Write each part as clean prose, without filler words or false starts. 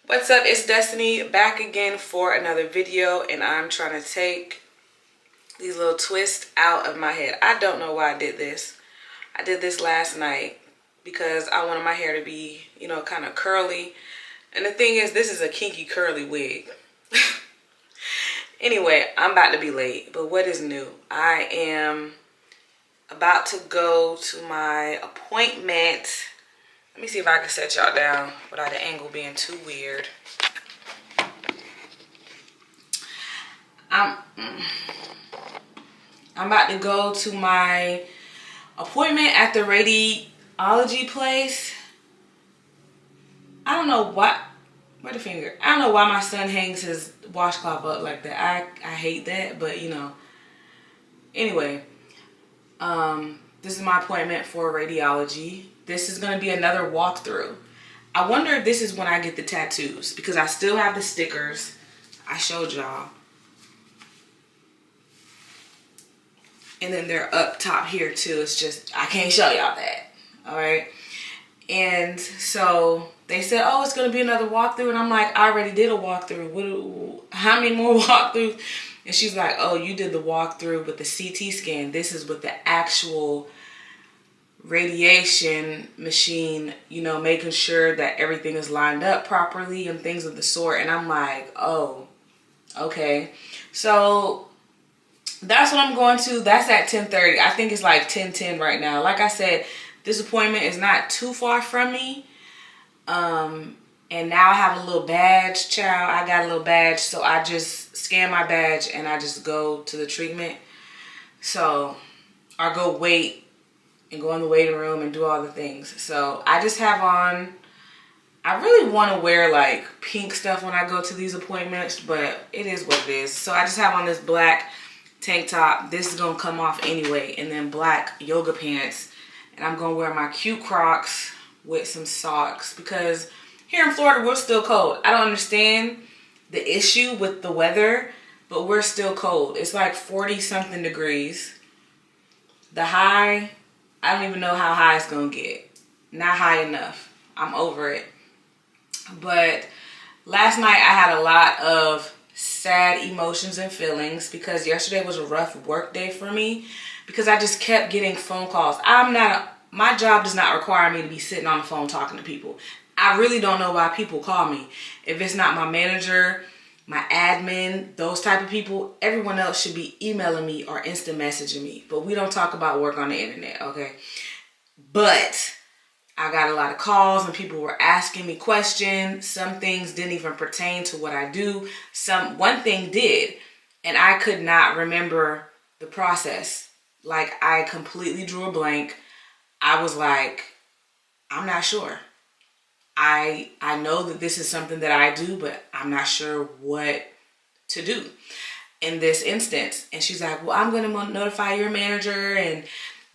What's up? It's Destiny back again for another video, and I'm trying to take these little twists out of my head. I don't know why I did this. I did this last night because I wanted my hair to be, you know, kind of curly. And the thing is, this is a kinky curly wig. Anyway, I'm about to be late, but what is new? I am about to go to my appointment. Let me see if I can set y'all down without the angle being too weird. I'm about to go to my appointment at the radiology place. I don't know why. Where the finger? I don't know why my son hangs his washcloth up like that. I hate that, but you know. Anyway, this is my appointment for radiology. This is going to be another walkthrough. I wonder if this is when I get the tattoos, because I still have the stickers I showed y'all. And then they're up top here too. It's just, I can't show y'all that. All right. And so they said, oh, it's going to be another walkthrough. And I'm like, I already did a walkthrough. How many more walkthroughs? And she's like, oh, you did the walkthrough with the CT scan. This is with the actual radiation machine, you know, making sure that everything is lined up properly and things of the sort. And I'm like, oh, okay. So that's what I'm going to. That's at 10:30. I think it's like 10:10 right now. Like I said, this appointment is not too far from me. And now I have a little badge, child. I got a little badge, so I just scan my badge and I just go to the treatment. So, or go wait and go in the waiting room and do all the things. So I just have on, I really want to wear like pink stuff when I go to these appointments, but it is what it is. So I just have on this black tank top. This is going to come off anyway. And then black yoga pants. And I'm going to wear my cute Crocs with some socks, because here in Florida, we're still cold. I don't understand the issue with the weather, but we're still cold. It's like 40 something degrees. The high, I don't even know how high it's going to get. Not high enough. I'm over it. But last night I had a lot of sad emotions and feelings because yesterday was a rough work day for me, because I just kept getting phone calls. My job does not require me to be sitting on the phone talking to people. I really don't know why people call me. If it's not my manager, my admin, those type of people, everyone else should be emailing me or instant messaging me. But we don't talk about work on the internet, okay? But I got a lot of calls and people were asking me questions. Some things didn't even pertain to what I do. One thing did, and I could not remember the process. Like, I completely drew a blank. I was like, I'm not sure. I know that this is something that I do, but I'm not sure what to do in this instance. And she's like, well, I'm going to notify your manager and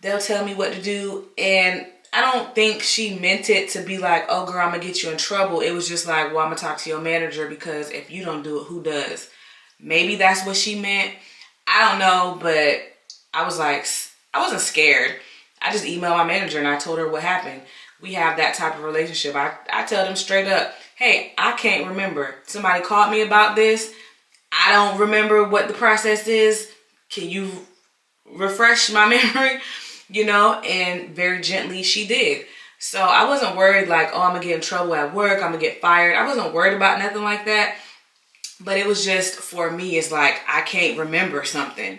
they'll tell me what to do. And I don't think she meant it to be like, oh girl, I'm going to get you in trouble. It was just like, well, I'm going to talk to your manager, because if you don't do it, who does? Maybe that's what she meant. I don't know, but I was like, I wasn't scared. I just emailed my manager and I told her what happened. We have that type of relationship. I tell them straight up, hey, I can't remember. Somebody called me about this. I don't remember what the process is. Can you refresh my memory? You know, and very gently she did. So I wasn't worried like, oh, I'm going to get in trouble at work. I'm going to get fired. I wasn't worried about nothing like that. But it was just, for me, it's like I can't remember something.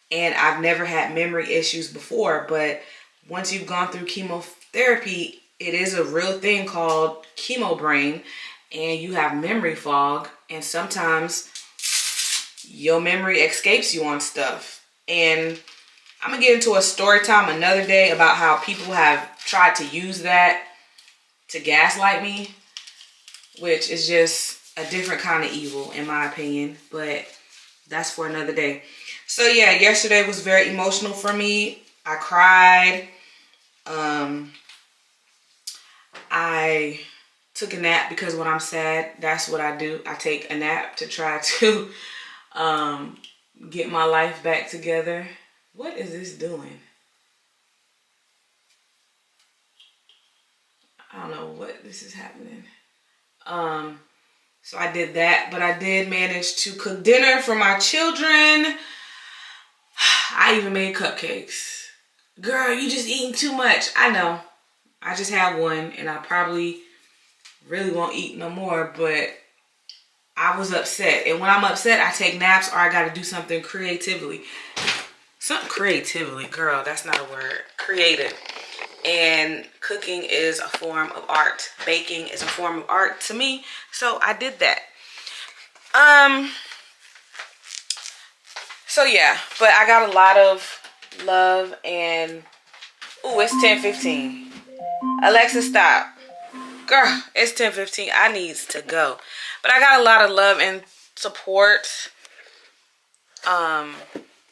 And I've never had memory issues before. But once you've gone through chemotherapy, it is a real thing called chemo brain. And you have memory fog. And sometimes your memory escapes you on stuff. And I'm going to get into a story time another day about how people have tried to use that to gaslight me, which is just a different kind of evil in my opinion, but that's for another day. So yeah, yesterday was very emotional for me. I cried. I took a nap, because when I'm sad, that's what I do. I take a nap to try to get my life back together. What is this doing? I don't know what this is happening. So I did that, but I did manage to cook dinner for my children. I even made cupcakes. Girl, you just eating too much. I know. I just had one and I probably really won't eat no more, but I was upset. And when I'm upset, I take naps or I got to do something creatively. Something creatively, girl, that's not a word. Creative. And cooking is a form of art. Baking is a form of art to me. So I did that. So yeah, but I got a lot of love and ooh, it's 10:15. Alexa, stop. Girl, it's 10:15. I needs to go. But I got a lot of love and support.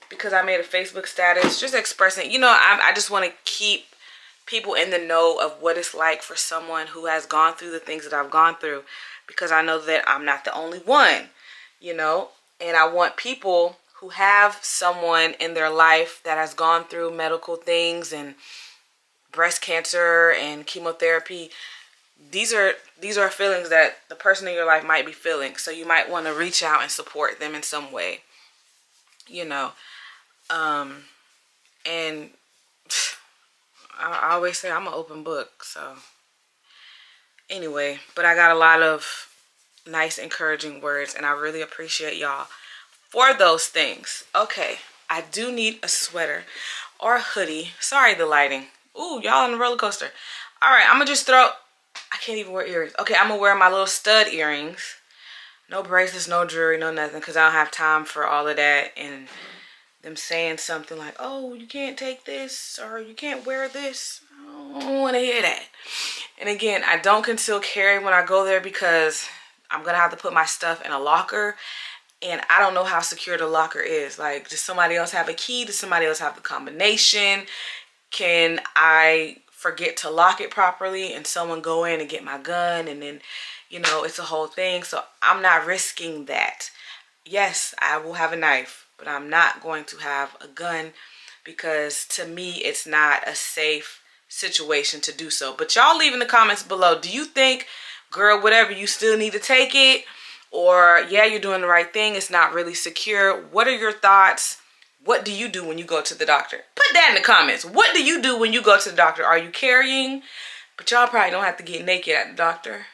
Because I made a Facebook status just expressing, you know, I just want to keep people in the know of what it's like for someone who has gone through the things that I've gone through, because I know that I'm not the only one, you know, and I want people who have someone in their life that has gone through medical things and breast cancer and chemotherapy. These are feelings that the person in your life might be feeling, so you might want to reach out and support them in some way, you know. And I always say I'm an open book. So anyway, but I got a lot of nice encouraging words and I really appreciate y'all for those things. Okay, I do need a sweater or a hoodie. Sorry, the lighting. Ooh, y'all on the roller coaster. All right, I'm gonna just throw, I can't even wear earrings. Okay, I'm gonna wear my little stud earrings. No bracelets, no jewelry, no nothing, because I don't have time for all of that and them saying something like, oh, you can't take this or you can't wear this. I don't want to hear that. And again, I don't conceal carry when I go there because I'm going to have to put my stuff in a locker. And I don't know how secure the locker is. Like, does somebody else have a key? Does somebody else have the combination? Can I forget to lock it properly and someone go in and get my gun? And then, you know, it's a whole thing. So I'm not risking that. Yes, I will have a knife, but I'm not going to have a gun because to me, it's not a safe situation to do so. But y'all leave in the comments below. Do you think, girl, whatever, you still need to take it? Or, yeah, you're doing the right thing. It's not really secure. What are your thoughts? What do you do when you go to the doctor? Put that in the comments. What do you do when you go to the doctor? Are you carrying? But y'all probably don't have to get naked at the doctor.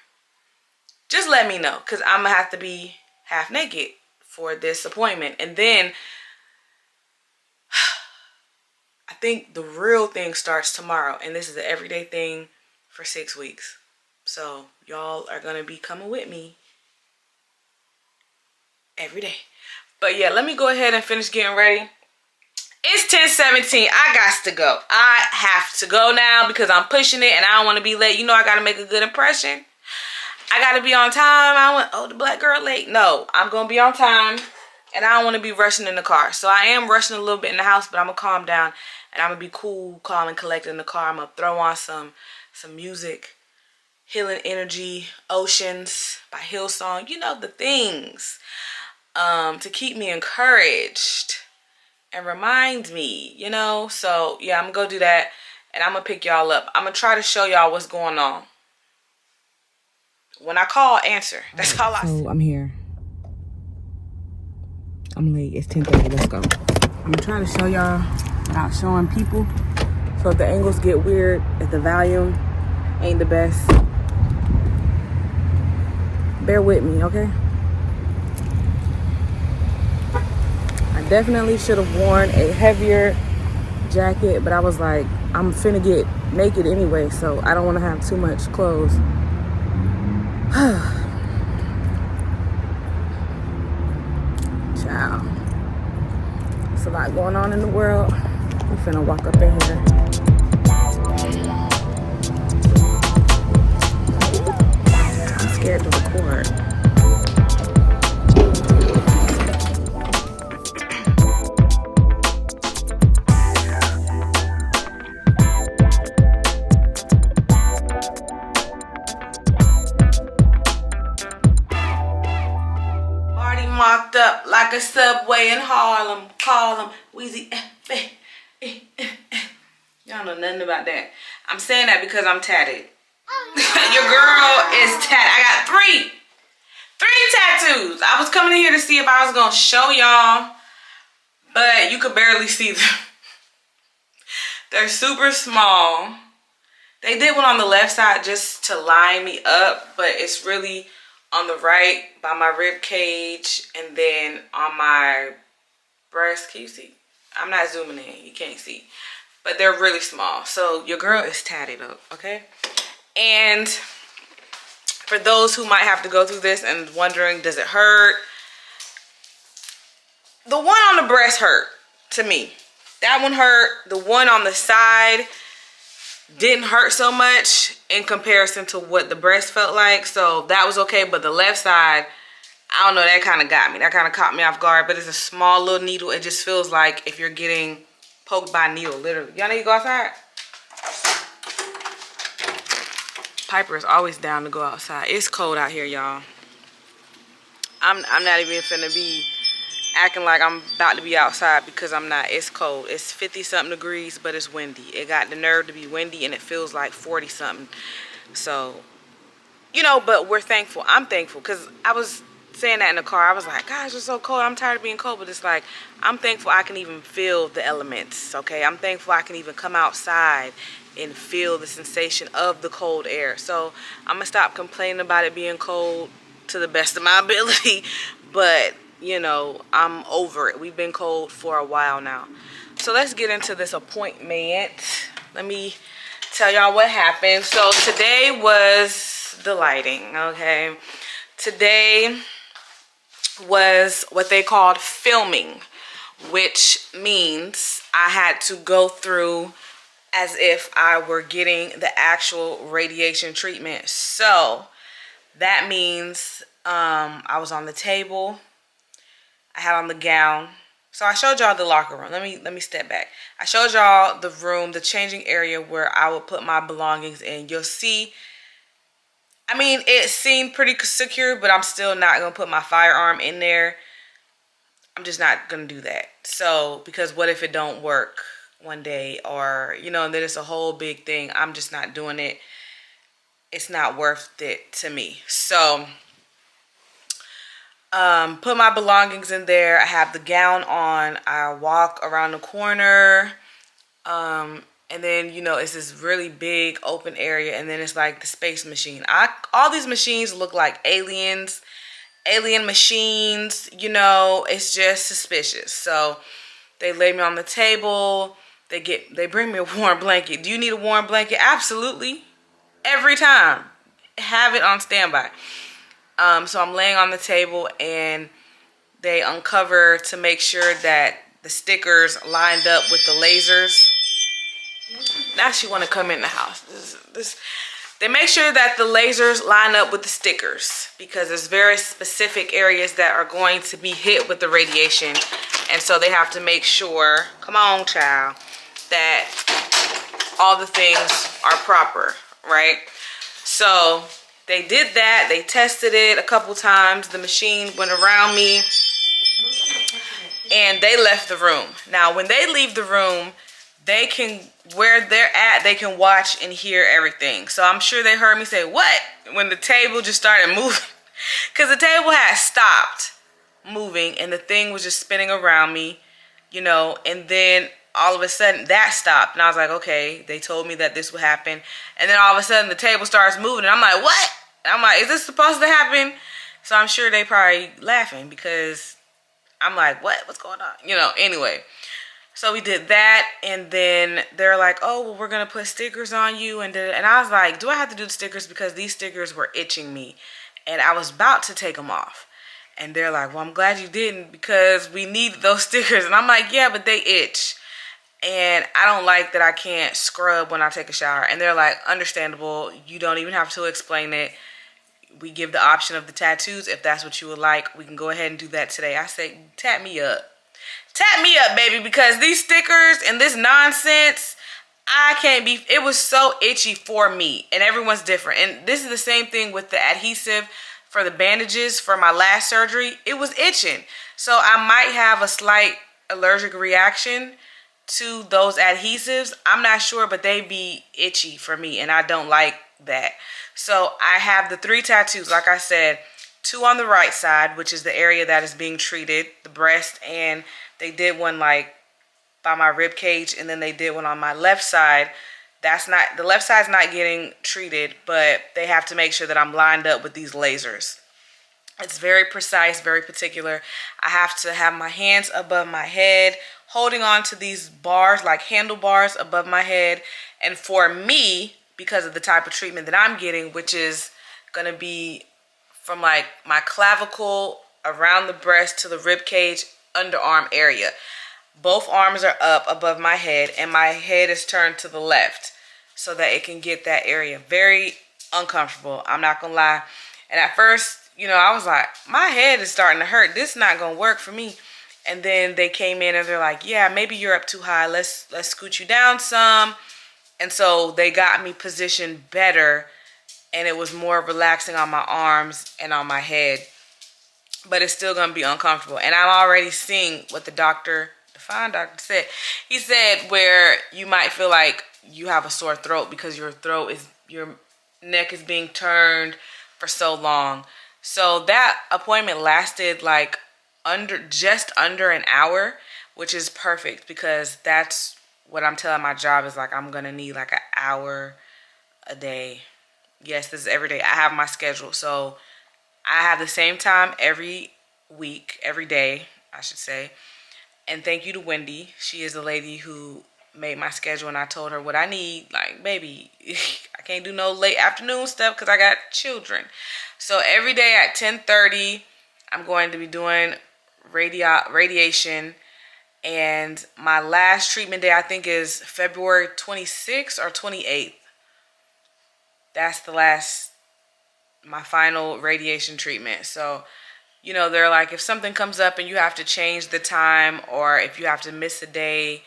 Just let me know, because I'm going to have to be half naked for this appointment. And then I think the real thing starts tomorrow, and this is an everyday thing for 6 weeks. So y'all are gonna be coming with me every day. But yeah, let me go ahead and finish getting ready. It's 10:17. I got to go. I have to go now because I'm pushing it and I don't want to be late. You know, I got to make a good impression. I got to be on time. I want, oh, the black girl late. No, I'm going to be on time. And I don't want to be rushing in the car. So I am rushing a little bit in the house, but I'm going to calm down. And I'm going to be cool, calm, and collected in the car. I'm going to throw on some music. Healing Energy, Oceans by Hillsong. You know, the things to keep me encouraged and remind me, you know. So, yeah, I'm going to go do that. And I'm going to pick y'all up. I'm going to try to show y'all what's going on. When I call, answer. That's all I say. So I'm here. I'm late. It's 10:30. Let's go. I'm gonna try to show y'all without showing people. So if the angles get weird, if the volume ain't the best, bear with me, okay? I definitely should have worn a heavier jacket, but I was like, I'm finna get naked anyway, so I don't want to have too much clothes. Ciao. There's a lot going on in the world. I'm finna walk up in here. I'm scared to record. Mocked up like a subway in Harlem. Call them Weezy. Y'all know nothing about that. I'm saying that because I'm tatted. Your girl is tatted. I got three coming in here to see if I was gonna show y'all, but you could barely see them. They're super small. They did one on the left side just to line me up, but it's really on the right by my rib cage and then on my breast. Can you see? I'm not zooming in, you can't see, but they're really small. So your girl is tatted up, okay? And for those who might have to go through this and wondering, does it hurt? The one on the breast hurt to me. That one hurt. The one on the side didn't hurt so much in comparison to what the breast felt like. So that was okay. But the left side, I don't know, that kind of got me. That kind of caught me off guard. But it's a small little needle. It just feels like if you're getting poked by a needle, literally. Y'all need to go outside? Piper is always down to go outside. It's cold out here, y'all. I'm not even finna be acting like I'm about to be outside because I'm not. It's cold. It's 50 something degrees, but it's windy. It got the nerve to be windy and it feels like 40 something. So, you know, but we're thankful. I'm thankful because I was saying that in the car. I was like, gosh, it's so cold. I'm tired of being cold. But it's like, I'm thankful I can even feel the elements, okay? I'm thankful I can even come outside and feel the sensation of the cold air. So I'm gonna stop complaining about it being cold to the best of my ability. But, you know, I'm over it. We've been cold for a while now. So let's get into this appointment. Let me tell y'all what happened. So today was the lighting, okay? Today was what they called filming, which means I had to go through as if I were getting the actual radiation treatment. So that means I was on the table. I had on the gown. So I showed y'all the locker room. Let me step back. I showed y'all the room, the changing area where I would put my belongings in. You'll see, I mean, it seemed pretty secure, but I'm still not going to put my firearm in there. I'm just not going to do that. So, because what if it don't work one day, or, you know, and then it's a whole big thing. I'm just not doing it. It's not worth it to me. So, put my belongings in there. I have the gown on. I walk around the corner. And then, you know, it's this really big open area. And then it's like the space machine. All these machines look like aliens, alien machines. You know, it's just suspicious. So they lay me on the table. They bring me a warm blanket. Do you need a warm blanket? Absolutely. Every time. Have it on standby. So I'm laying on the table and they uncover to make sure that the stickers lined up with the lasers. Now she want to come in the house. They make sure that the lasers line up with the stickers because there's very specific areas that are going to be hit with the radiation. And so they have to make sure, come on child, that all the things are proper, right? So they did that. They tested it a couple times. The machine went around me and they left the room. Now, when they leave the room, they can, where they're at, they can watch and hear everything. So I'm sure they heard me say, what? When the table just started moving. Because the table had stopped moving and the thing was just spinning around me, you know, and then all of a sudden that stopped. And I was like, okay, they told me that this would happen. And then all of a sudden the table starts moving and I'm like, what? And I'm like, is this supposed to happen? So I'm sure they probably laughing because I'm like, what? What's going on? You know, anyway. So we did that, and then they're like, oh, well, we're going to put stickers on you. And I was like, do I have to do the stickers? Because these stickers were itching me, and I was about to take them off. And they're like, well, I'm glad you didn't because we need those stickers. And I'm like, yeah, but they itch. And I don't like that I can't scrub when I take a shower. And they're like, understandable. You don't even have to explain it. We give the option of the tattoos. If that's what you would like, we can go ahead and do that today. I say, tat me up. Tap me up, baby, because these stickers and this nonsense, I can't be, it was so itchy for me, and everyone's different. And this is the same thing with the adhesive for the bandages for my last surgery. It was itching. So I might have a slight allergic reaction to those adhesives. I'm not sure, but they be itchy for me, and I don't like that. So I have the 3 tattoos, like I said, 2 on the right side, which is the area that is being treated, the breast, and they did one like by my rib cage, and then they did one on my left side. That's not, the left side's not getting treated, but they have to make sure that I'm lined up with these lasers. It's very precise, very particular. I have to have my hands above my head, holding on to these bars, like handlebars above my head. And for me, because of the type of treatment that I'm getting, which is gonna be from like my clavicle around the breast to the rib cage, underarm area. Both arms are up above my head, and my head is turned to the left so that it can get that area. Very uncomfortable, I'm not gonna lie. And at first, you know, I was like, my head is starting to hurt. This is not gonna work for me. And then they came in and they're like, yeah, maybe you're up too high. Let's scoot you down some. And so they got me positioned better, and it was more relaxing on my arms and on my head. But it's still gonna be uncomfortable. And I'm already seeing what the fine doctor said. He said where you might feel like you have a sore throat because your neck is being turned for so long. So that appointment lasted like just under an hour, which is perfect because that's what I'm telling my job is like, I'm gonna need like an hour a day. Yes, this is every day. I have my schedule. So I have the same time every week, every day, I should say. And thank you to Wendy. She is the lady who made my schedule, and I told her what I need. Like, baby, I can't do no late afternoon stuff because I got children. So every day at 10:30, I'm going to be doing radiation. And my last treatment day, I think, is February 26th or 28th. That's my final radiation treatment. So, you know, they're like, if something comes up and you have to change the time, or if you have to miss a day,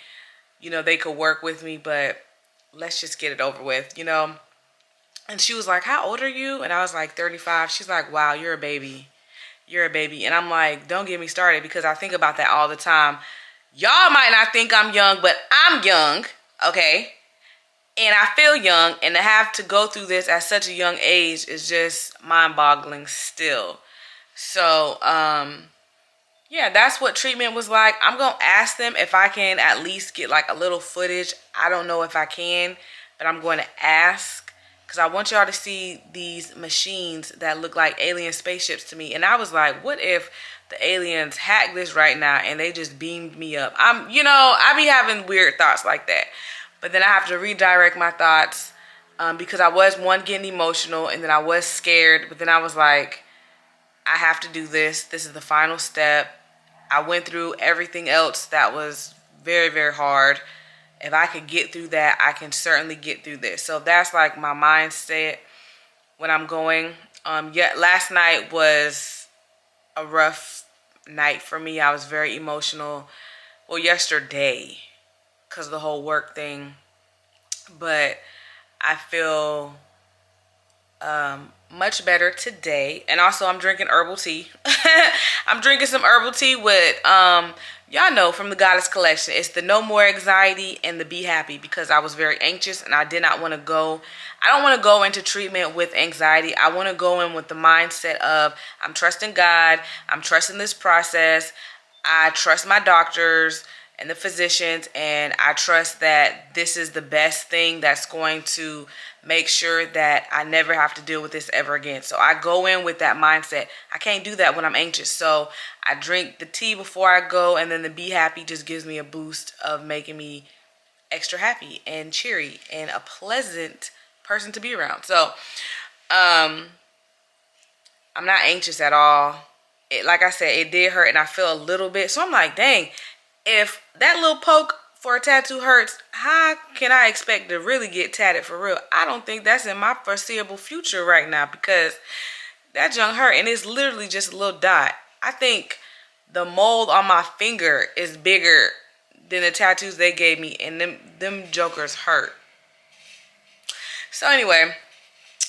you know, they could work with me, but let's just get it over with, you know. And she was like, how old are you? And I was like, 35. She's like, wow, you're a baby. You're a baby. And I'm like, don't get me started, because I think about that all the time. Y'all might not think I'm young, but I'm young, okay? And I feel young, and to have to go through this at such a young age is just mind-boggling still. So, yeah, that's what treatment was like. I'm going to ask them if I can at least get like a little footage. I don't know if I can, but I'm going to ask, because I want y'all to see these machines that look like alien spaceships to me. And I was like, what if the aliens hack this right now and they just beamed me up? I be having weird thoughts like that. But then I have to redirect my thoughts because I was, getting emotional, and then I was scared. But then I was like, I have to do this. This is the final step. I went through everything else that was very, very hard. If I could get through that, I can certainly get through this. So that's like my mindset when I'm going. Last night was a rough night for me. I was very emotional. Well, yesterday, because of the whole work thing. But I feel much better today. And also, I'm drinking herbal tea. I'm drinking some herbal tea with, y'all know, from the Goddess Collection. It's the No More Anxiety and the Be Happy, because I was very anxious and I did not want to go. I don't want to go into treatment with anxiety. I want to go in with the mindset of, I'm trusting God. I'm trusting this process. I trust my doctors and the physicians, and I trust that this is the best thing that's going to make sure that I never have to deal with this ever again. So I go in with that mindset. I can't do that when I'm anxious. So I drink the tea before I go, and then the Be Happy just gives me a boost of making me extra happy and cheery and a pleasant person to be around. So I'm not anxious at all. Like I said, it did hurt, and I feel a little bit. So I'm like, dang, if that little poke for a tattoo hurts, how can I expect to really get tatted for real? I don't think that's in my foreseeable future right now, because that junk hurt, and it's literally just a little dot. I think the mold on my finger is bigger than the tattoos they gave me, and them jokers hurt. So anyway,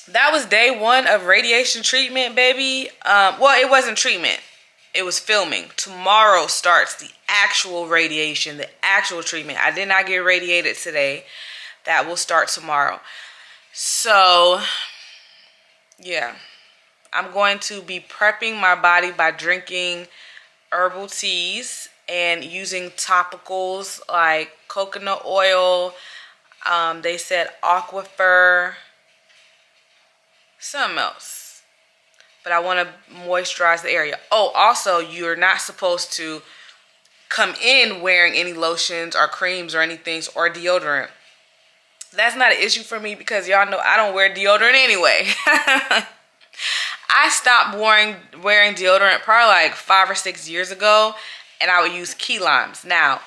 that was day 1 of radiation treatment, baby. Well, it wasn't treatment. It was filming. Tomorrow starts the actual radiation, the actual treatment. I did not get radiated today. That will start tomorrow. So, yeah. I'm going to be prepping my body by drinking herbal teas and using topicals like coconut oil. They said aquifer, something else. But I want to moisturize the area. Oh, also, you're not supposed to come in wearing any lotions or creams or anything or deodorant. That's not an issue for me because y'all know I don't wear deodorant anyway. I stopped wearing deodorant probably like 5 or 6 years ago, and I would use key limes. Now,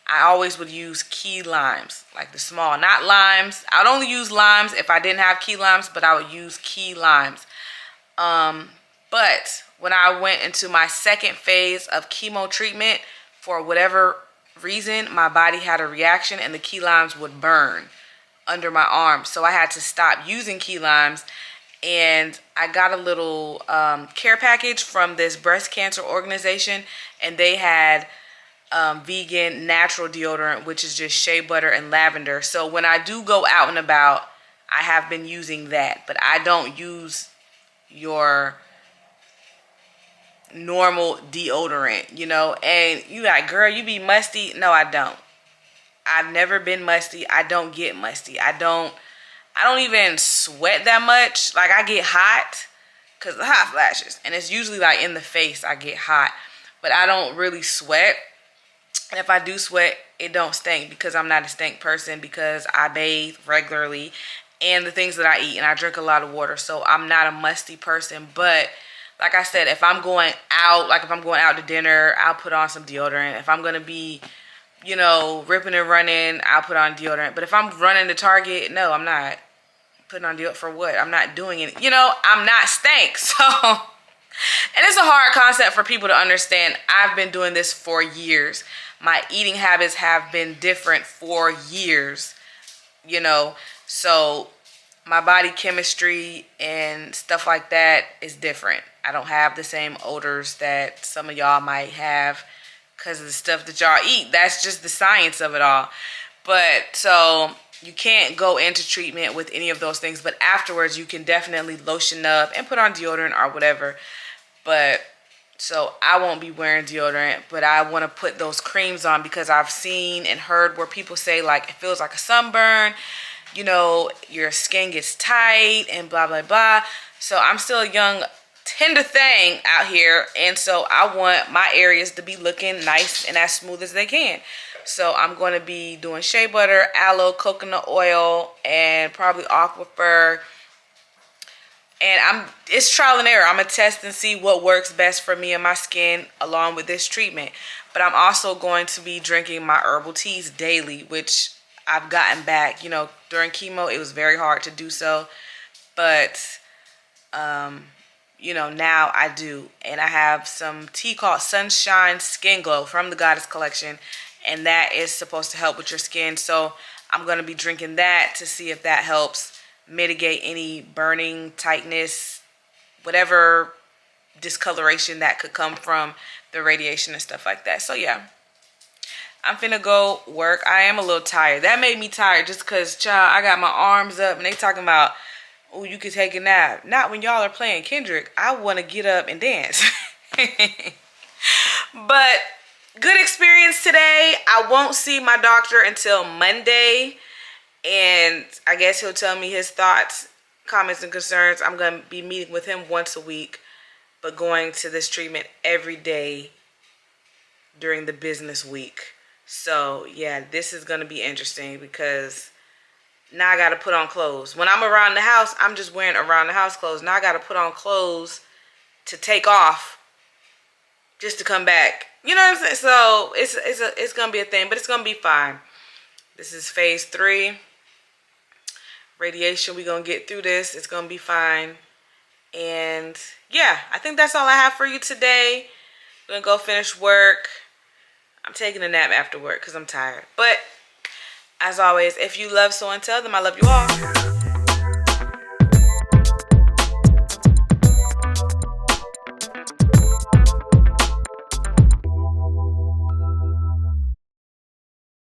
I always would use key limes, like the small, not limes. I would only use limes if I didn't have key limes, but I would use key limes. But when I went into my second phase of chemo treatment, for whatever reason, my body had a reaction and the key limes would burn under my arm. So I had to stop using key limes, and I got a little care package from this breast cancer organization, and they had vegan natural deodorant, which is just shea butter and lavender. So when I do go out and about, I have been using that, but I don't use your normal deodorant, you know. And you like, girl, you be musty. No, I don't. I've never been musty. I don't get musty. I don't even sweat that much. Like, I get hot because of the hot flashes, and it's usually like in the face I get hot, but I don't really sweat. And if I do sweat, it don't stink because I'm not a stink person, because I bathe regularly and the things that I eat, and I drink a lot of water. So I'm not a musty person. But like I said, if I'm going out, like if I'm going out to dinner, I'll put on some deodorant. If I'm going to be, you know, ripping and running, I'll put on deodorant. But if I'm running to Target, no, I'm not putting on deodorant. For what? I'm not doing it. You know, I'm not stank. So, and it's a hard concept for people to understand. I've been doing this for years. My eating habits have been different for years, you know. So my body chemistry and stuff like that is different. I don't have the same odors that some of y'all might have because of the stuff that y'all eat. That's just the science of it all. But so you can't go into treatment with any of those things, but afterwards you can definitely lotion up and put on deodorant or whatever. But so I won't be wearing deodorant, but I want to put those creams on because I've seen and heard where people say like it feels like a sunburn, you know, your skin gets tight and blah blah blah. So I'm still a young tender thing out here, and so I want my areas to be looking nice and as smooth as they can. So I'm going to be doing shea butter, aloe, coconut oil, and probably aquifer. And it's trial and error. I'm going to test and see what works best for me and my skin along with this treatment. But I'm also going to be drinking my herbal teas daily, which I've gotten back. You know, during chemo, it was very hard to do so. But, you know, now I do. And I have some tea called Sunshine Skin Glow from the Goddess Collection. And that is supposed to help with your skin. So I'm going to be drinking that to see if that helps mitigate any burning, tightness, whatever discoloration that could come from the radiation and stuff like that. So yeah, I'm finna go work. I am a little tired. That made me tired just because, child, I got my arms up and they talking about, oh, you could take a nap. Not when y'all are playing Kendrick. I want to get up and dance. But good experience today. I won't see my doctor until Monday. And I guess he'll tell me his thoughts, comments, and concerns. I'm going to be meeting with him once a week, but going to this treatment every day during the business week. So, yeah, this is going to be interesting because now I got to put on clothes. When I'm around the house, I'm just wearing around the house clothes. Now I got to put on clothes to take off just to come back. You know what I'm saying? So, it's going to be a thing, but it's going to be fine. This is phase 3. Radiation, we're going to get through this. It's going to be fine. And yeah, I think that's all I have for you today. I'm going to go finish work. I'm taking a nap after work because I'm tired. But as always, if you love so and tell them, I love you all.